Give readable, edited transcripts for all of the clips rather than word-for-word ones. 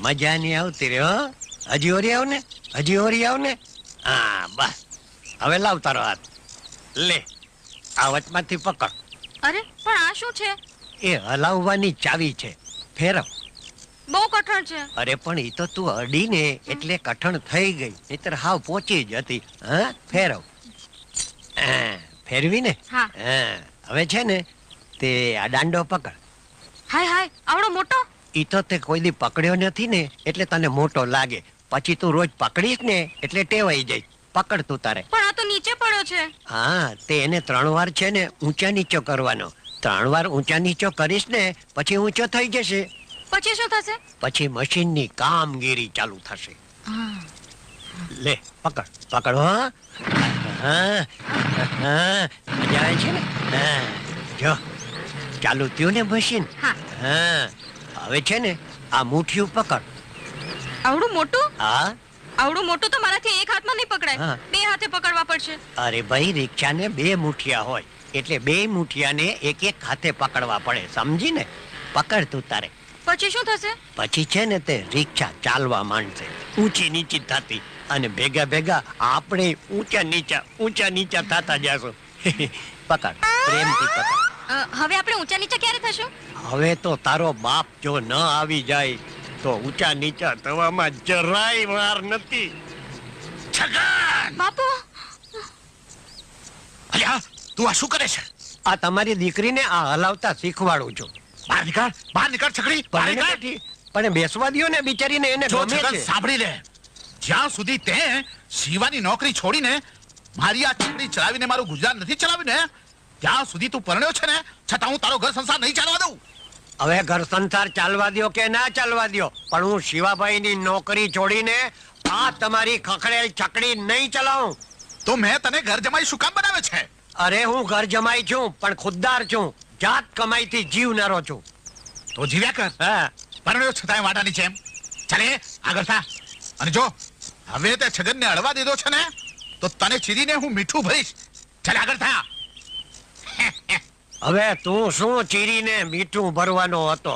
મજા નહીં આવતી રે હો. હજી ઓરી આવ ને, હજી ઓરી આવ ને. હા બસ હવે લાવ તારો હાથ. લે આ વચમાંથી પકડ. અરે પણ આ શું છે? એ હલાવવાની ચાવી છે, ફેરવ. બહુ કઠણ છે. અરે પણ એ તો તું અડીને એટલે કઠણ થઈ ગઈ, નહીતર હાવ પહોંચી જ હતી. હા ફેરવ. ફેરવી ને. હા. હવે છે ને તે આ દાંડો પકડ. હાય હાય આવડો મોટો. ઈ તો તે કોઈ દી પકડ્યો નથી ને એટલે તને મોટો લાગે. પછી તું રોજ પકડીશ ને એટલે ટેવાઈ જાય. પકડ તું તારે. પણ આ તો નીચે પડ્યો છે. હા તે એને 3 વાર છે ને ઊંચા નીચો કરવાનો. 3 વાર ઊંચા નીચો કરીશ ને પછી ઊંચો થઈ જશે. પછી શું થશે? પછી મશીનની કામગીરી ચાલુ થશે. લે પકડ પકડ. હા હા મજા આવે છે ને. હા જો ચાલુ થયું ને મશીન. હા હવે છે ને આ મુઠ્ઠીઓ પકડ. આવડું મોટું? હા આવડું મોટું તો મારાથી એક હાથમાં નહીં પકડાય. હા. 2 હાથે પકડવા પડશે. અરે ભાઈ રિક્ષાને 2 મુઠિયા હોય એટલે 2 મુઠિયાને એક હાથે પકડવા પડે, સમજી ને. પકડ તું તારે. પછી શું થશે? પછી છે ને તે રિક્ષા ચાલવા માંડશે, ઊંચી નીચી થતી, અને ભેગા ભેગા આપણે ઊંચા નીચા થતા જશું. પકડ પ્રેમથી પકડ. હવે આપણે ઊંચા નીચે ક્યારે થશું? હવે તો તારો બાપ જો ન આવી જાય તો ઊંચા નીચા થવામાં જરાય વાર નથી. છગન! બાપુ અલ્યા તું આ શું કરે છે? આ તમારી દીકરીને આ હલાવતા શીખવાડું છું. બહાર નીકળ છકડી, બહાર નીકળ. પણ બેસવા દ્યો ને બિચારીને, એને જો ગમે છગન છે. સાંભળી લે, જ્યાં સુધી તે શિવાની નોકરી છોડીને મારી આ છકડી ચલાવીને મારું ગુજરાન નથી ચલાવીને ત્યાં સુધી તું પરણ્યો છે ને, છતાં હું તારો ઘર સંસાર નહીં ચાલવા દઉં. હવે ઘર સંસાર ચાલવા દ્યો કે ના ચાલવા દ્યો, પણ હું શિવાભાઈની નોકરી છોડીને આ તમારી ખખડેલ છકડી નહીં ચલાવું. તો મેં તને ઘર જમાઈ શું કામ બનાવે છે? અરે હું ઘર જમાઈ છું પણ ખુદદાર છું, જાત કમાઈથી જીવનારો છું. તો જીવ્યા કર. હા પરણ્યો છતાંય વાટાની જેમ. ચાલે આગળ થા. અને જો હવે તે છગનને અડવા દીધો છે ને તો તને ચીરીને હું મીઠું ભરીશ. ચાલે આગળ થા. હવે તું શું ચીરીને મીઠું ભરવાનો હતો?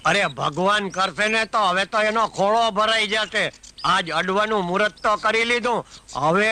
અરે ભગવાન કરશે ને તો હવે તો એનો ખોળો ભરાઈ જશે. આજ અડવાનું મુહૂર્ત તો કરી લીધું, હવે